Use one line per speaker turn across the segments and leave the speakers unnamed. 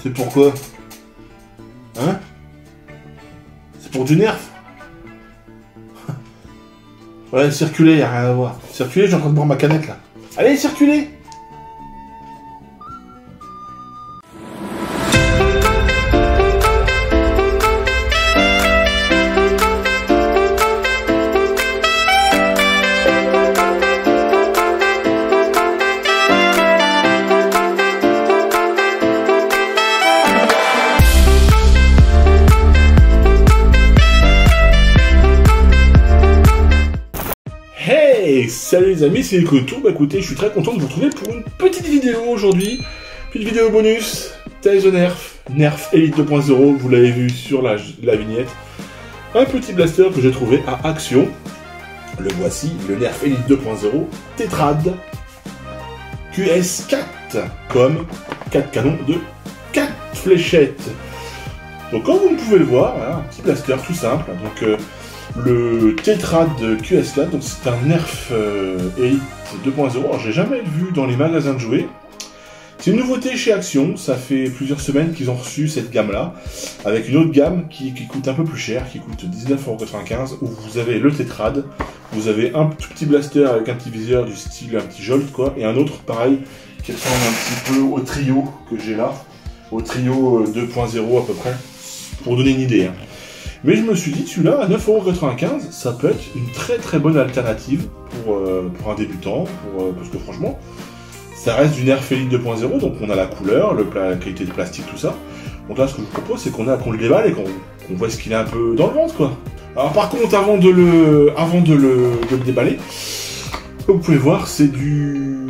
C'est pourquoi? Hein? C'est pour du nerf? Ouais, circuler, y a rien à voir. Circuler, j'ai en train de boire ma canette là. Allez, circuler! Hey, salut les amis, c'est Ekoto. Bah écoutez, je suis très content de vous retrouver pour une petite vidéo aujourd'hui. Petite vidéo bonus, Tales of Nerf Elite 2.0, vous l'avez vu sur la vignette. Un petit blaster que j'ai trouvé à Action. Le voici, le Nerf Elite 2.0 Tetrad QS4, comme 4 canons de 4 fléchettes. Donc comme vous pouvez le voir, voilà, un petit blaster tout simple. Donc le Tetrad QS4, donc c'est un Nerf Elite 2.0. Alors j'ai jamais vu dans les magasins de jouets. C'est une nouveauté chez Action, ça fait plusieurs semaines qu'ils ont reçu cette gamme-là, avec une autre gamme qui coûte un peu plus cher, qui coûte 19,95 €, où vous avez le Tetrad, vous avez un tout petit blaster avec un petit viseur du style un petit Jolt, quoi, et un autre pareil, qui ressemble un petit peu au trio que j'ai là, au trio 2.0 à peu près, pour donner une idée. Hein. Mais je me suis dit, celui-là, à 9,95 €, ça peut être une très bonne alternative pour un débutant, parce que franchement, ça reste du Nerf Elite 2.0, donc on a la couleur, la qualité de plastique, tout ça. Donc là, ce que je vous propose, c'est qu'on le déballe et qu'on voit ce qu'il a un peu dans le ventre, quoi. Alors par contre, avant de le déballer, comme vous pouvez voir, c'est du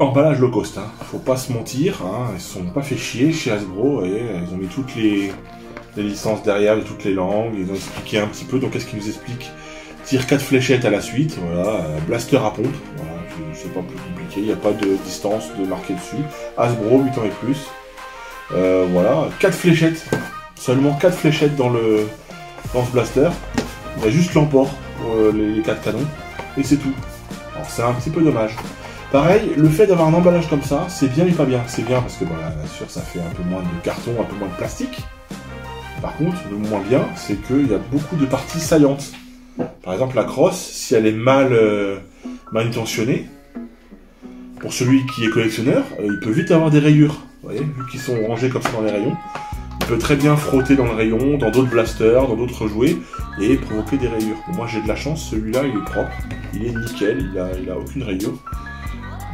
emballage low cost. Hein. Faut pas se mentir, hein. Ils se sont pas fait chier chez Hasbro, et ils ont mis toutes les licences derrière de toutes les langues, ils ont expliqué un petit peu, donc qu'est-ce qu'ils nous expliquent? Tire 4 fléchettes à la suite, voilà, blaster à pompe, voilà, c'est pas plus compliqué, il n'y a pas de distance de marqué dessus, Hasbro, 8 ans et plus, voilà, 4 fléchettes, seulement 4 fléchettes dans ce blaster, il y a juste l'emport pour les 4 canons, et c'est tout. Alors c'est un petit peu dommage. Pareil, le fait d'avoir un emballage comme ça, c'est bien et pas bien. C'est bien parce que, voilà, bien sûr, ça fait un peu moins de carton, un peu moins de plastique. Par contre, le moins bien, c'est qu'il y a beaucoup de parties saillantes. Par exemple, la crosse, si elle est mal intentionnée, pour celui qui est collectionneur, il peut vite avoir des rayures. Vous voyez, vu qu'ils sont rangés comme ça dans les rayons, il peut très bien frotter dans le rayon, dans d'autres blasters, dans d'autres jouets, et provoquer des rayures. Bon, moi, j'ai de la chance, celui-là, il est propre, il est nickel, il a aucune rayure.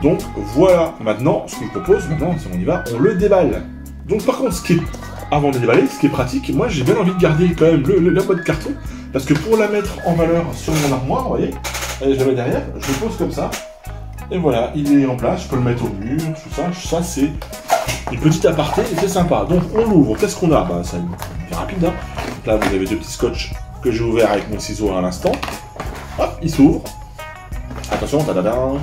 Donc, voilà. Maintenant, ce que je propose, maintenant, si on y va, on le déballe. Donc, par contre, avant de déballer, ce qui est pratique, moi j'ai bien envie de garder quand même la boîte de carton, parce que pour la mettre en valeur sur mon armoire, vous voyez, allez, je la mets derrière, je le pose comme ça, et voilà, il est en place, je peux le mettre au mur, tout ça, c'est une petite aparté, et c'est sympa. Donc on l'ouvre, qu'est-ce qu'on a? Bah, c'est rapide, hein. Donc là vous avez deux petits scotch que j'ai ouvert avec mon ciseau à l'instant, hop, il s'ouvre, attention, tadadam,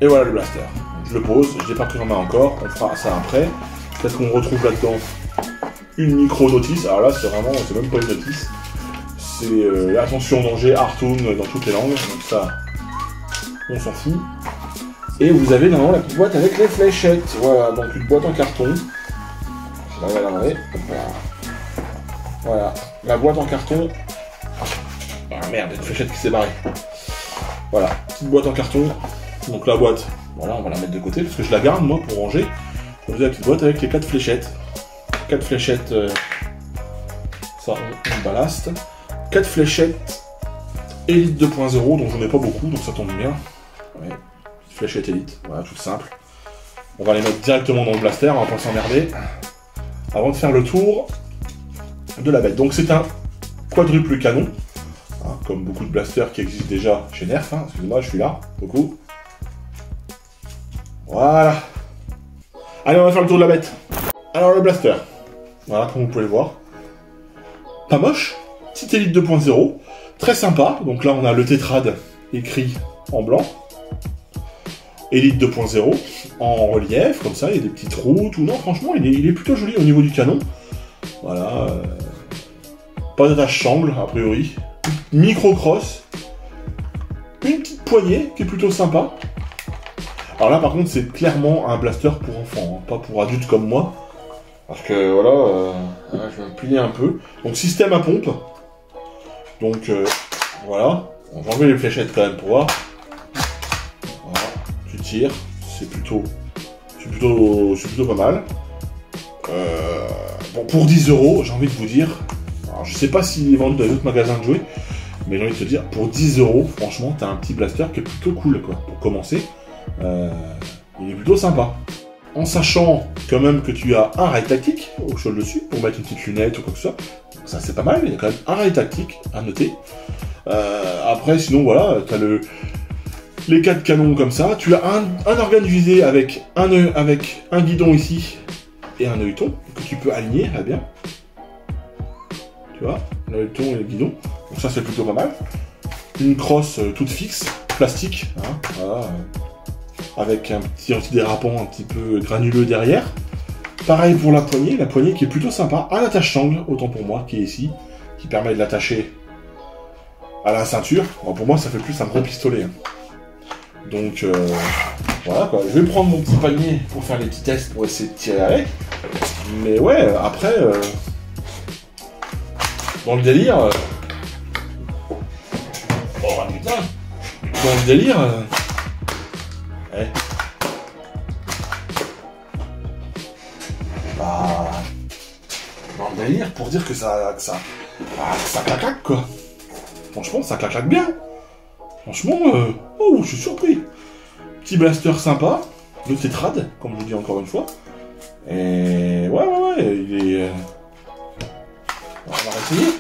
et voilà le blaster. Je le pose, je l'ai pas pris en main encore, on fera ça après. Qu'est-ce qu'on retrouve là-dedans? Une micro-notice, alors là c'est même pas une notice, c'est attention danger, Hartoon dans toutes les langues, donc ça, on s'en fout. Et vous avez normalement la petite boîte avec les fléchettes, voilà, donc une boîte en carton. Je vais l'enlever, voilà, la boîte en carton. Ah merde, une fléchette qui s'est barrée. Voilà, petite boîte en carton, donc la boîte. Voilà, on va la mettre de côté parce que je la garde moi pour ranger. Vous avez la petite boîte avec les 4 fléchettes. 4 fléchettes, ça on ballaste. 4 fléchettes Elite 2.0, donc j'en ai pas beaucoup, donc ça tombe bien. Ouais, fléchettes Elite, voilà, tout simple. On va les mettre directement dans le blaster, on va pas s'emmerder. Avant de faire le tour de la bête. Donc c'est un quadruple canon, hein, comme beaucoup de blasters qui existent déjà chez Nerf. Hein. Excusez-moi, je suis là, beaucoup. Voilà. Allez, on va faire le tour de la bête. Alors, le blaster. Voilà, comme vous pouvez le voir. Pas moche. Petite Elite 2.0. Très sympa. Donc là, on a le Tetrad écrit en blanc. Elite 2.0 en relief, comme ça, il y a des petits trous, tout. Non, franchement, il est plutôt joli au niveau du canon. Voilà. Pas d'attache sangle, a priori. Micro-cross. Une petite poignée qui est plutôt sympa. Alors là, par contre, c'est clairement un blaster pour enfants, hein, pas pour adultes comme moi. Parce que voilà, je vais me plier un peu. Donc système à pompe. Donc voilà. On va enlever les fléchettes quand même pour voir. Voilà. Tu tires. C'est plutôt pas mal. Bon, pour 10 €, j'ai envie de vous dire. Alors, je sais pas s'il est vendu dans les autres magasins de jouets. Mais j'ai envie de te dire, pour 10 €, franchement, t'as un petit blaster qui est plutôt cool, quoi. Pour commencer. Il est plutôt sympa. En sachant quand même que tu as un rail tactique au sol dessus, pour mettre une petite lunette ou quoi que ce soit. Donc ça c'est pas mal, il y a quand même un rail tactique à noter. Après sinon voilà, tu as les 4 canons comme ça. Tu as un organe visé avec un guidon ici et un œilleton que tu peux aligner, là bien. Tu vois, l'œilleton et le guidon. Donc ça c'est plutôt pas mal. Une crosse toute fixe, plastique, hein, voilà. Avec un petit antidérapant un petit peu granuleux derrière. Pareil pour la poignée qui est plutôt sympa. Un attache-sangle, autant pour moi, qui est ici, qui permet de l'attacher à la ceinture. Bon, pour moi, ça fait plus un gros pistolet. Hein. Donc, voilà quoi. Je vais prendre mon petit panier pour faire les petits tests pour essayer de tirer avec. Mais ouais, après, dans le délire... Oh putain! Dans le délire... Ouais. Bah, dans le délire, pour dire que ça claque quoi. Franchement, ça claque bien. Franchement, oh, je suis surpris. Petit blaster sympa, le tétrade, comme je vous dis encore une fois. Et ouais, il est. On va essayer.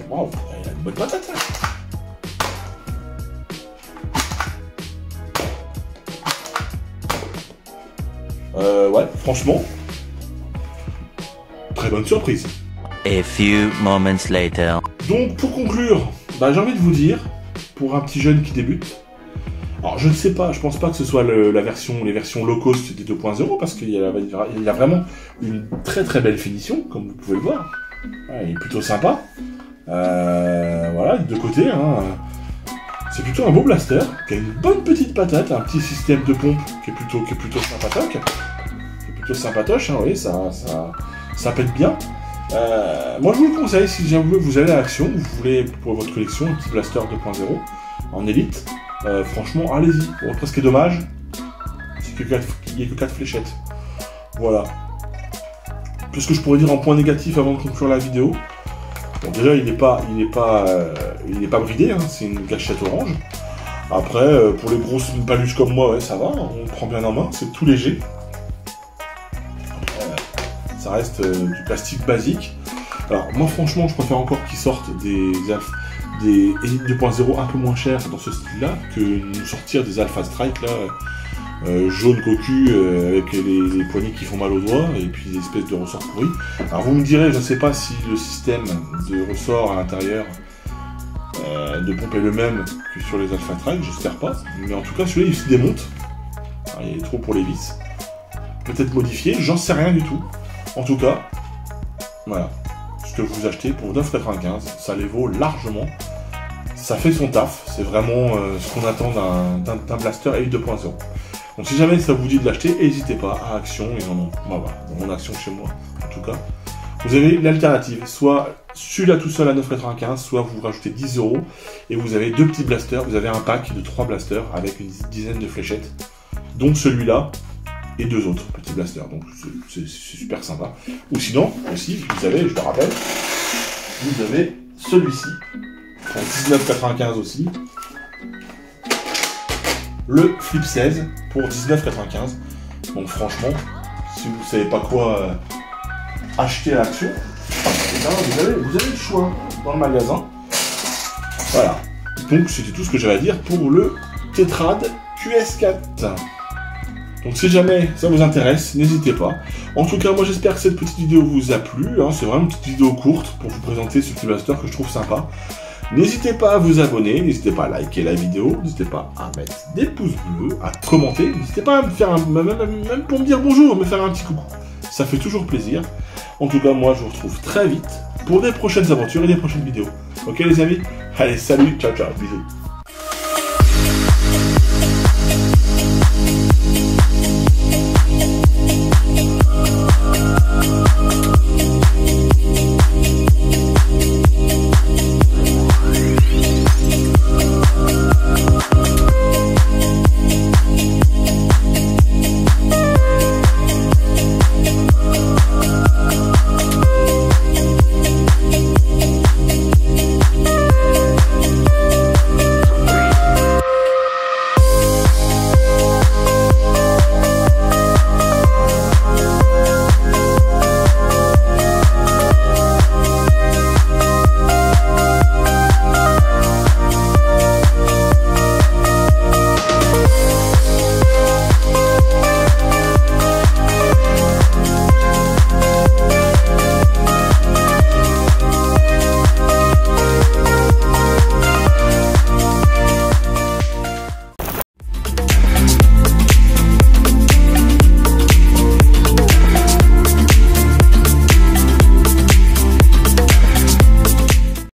Waouh, il a une bonne patate là. Ouais, franchement, très bonne surprise.
A few moments later.
Donc, pour conclure, j'ai envie de vous dire, pour un petit jeune qui débute, alors je ne sais pas, je pense pas que ce soit les versions low cost des 2.0, parce qu'il y a vraiment une très très belle finition, comme vous pouvez le voir. Ouais, il est plutôt sympa. Voilà, de deux côtés, hein. C'est plutôt un beau blaster, qui a une bonne petite patate, un petit système de pompe qui est plutôt sympatoche. Plutôt sympatoche, hein, oui, ça pète bien. Moi je vous le conseille, si jamais vous allez à l'action, vous voulez pour votre collection un petit blaster 2.0 en élite, franchement allez-y. Bon, après ce qui est dommage, c'est qu'il n'y ait que 4 fléchettes. Voilà. Tout ce que je pourrais dire en point négatif avant de conclure la vidéo. Bon, déjà il n'est pas bridé, hein, c'est une gâchette orange. Après, pour les grosses paluches comme moi, ouais, ça va, on prend bien en main, c'est tout léger. Ça reste du plastique basique. Alors moi franchement je préfère encore qu'ils sortent des Elite 2.0 un peu moins chers dans ce style là que nous sortir des Alpha Strike là jaune cocu avec les poignées qui font mal aux doigts et puis des espèces de ressorts pourris. Alors vous me direz, je ne sais pas si le système de ressort à l'intérieur de pompe est le même que sur les Alpha Strike, j'espère pas, mais en tout cas celui-là il se démonte. Alors, il est trop pour les vis. Peut-être modifié, j'en sais rien du tout. En tout cas, voilà, ce que vous achetez pour 9,95, ça les vaut largement. Ça fait son taf, c'est vraiment ce qu'on attend d'un blaster Elite 2.0. Donc si jamais ça vous dit de l'acheter, n'hésitez pas à Action, ils en ont, voilà, dans mon Action chez moi, en tout cas. Vous avez l'alternative, soit celui-là tout seul à 9,95, soit vous rajoutez 10 € et vous avez 2 petits blasters, vous avez un pack de 3 blasters avec une dizaine de fléchettes, donc celui-là, et 2 autres petits blasters, donc c'est super sympa. Ou sinon, aussi, vous avez, je le rappelle, vous avez celui-ci, en 19,95 aussi, le Flip 16 pour 19,95. Donc franchement, si vous ne savez pas quoi acheter à l'action, vous avez le choix dans le magasin. Voilà, donc c'était tout ce que j'avais à dire pour le Tetrad QS4. Donc si jamais ça vous intéresse, n'hésitez pas. En tout cas, moi j'espère que cette petite vidéo vous a plu. Hein. C'est vraiment une petite vidéo courte pour vous présenter ce petit blaster que je trouve sympa. N'hésitez pas à vous abonner, n'hésitez pas à liker la vidéo, n'hésitez pas à mettre des pouces bleus, à commenter, n'hésitez pas à me faire même pour me dire bonjour, me faire un petit coucou. Ça fait toujours plaisir. En tout cas, moi je vous retrouve très vite pour des prochaines aventures et des prochaines vidéos. Ok les amis? Allez, salut, ciao ciao, bisous.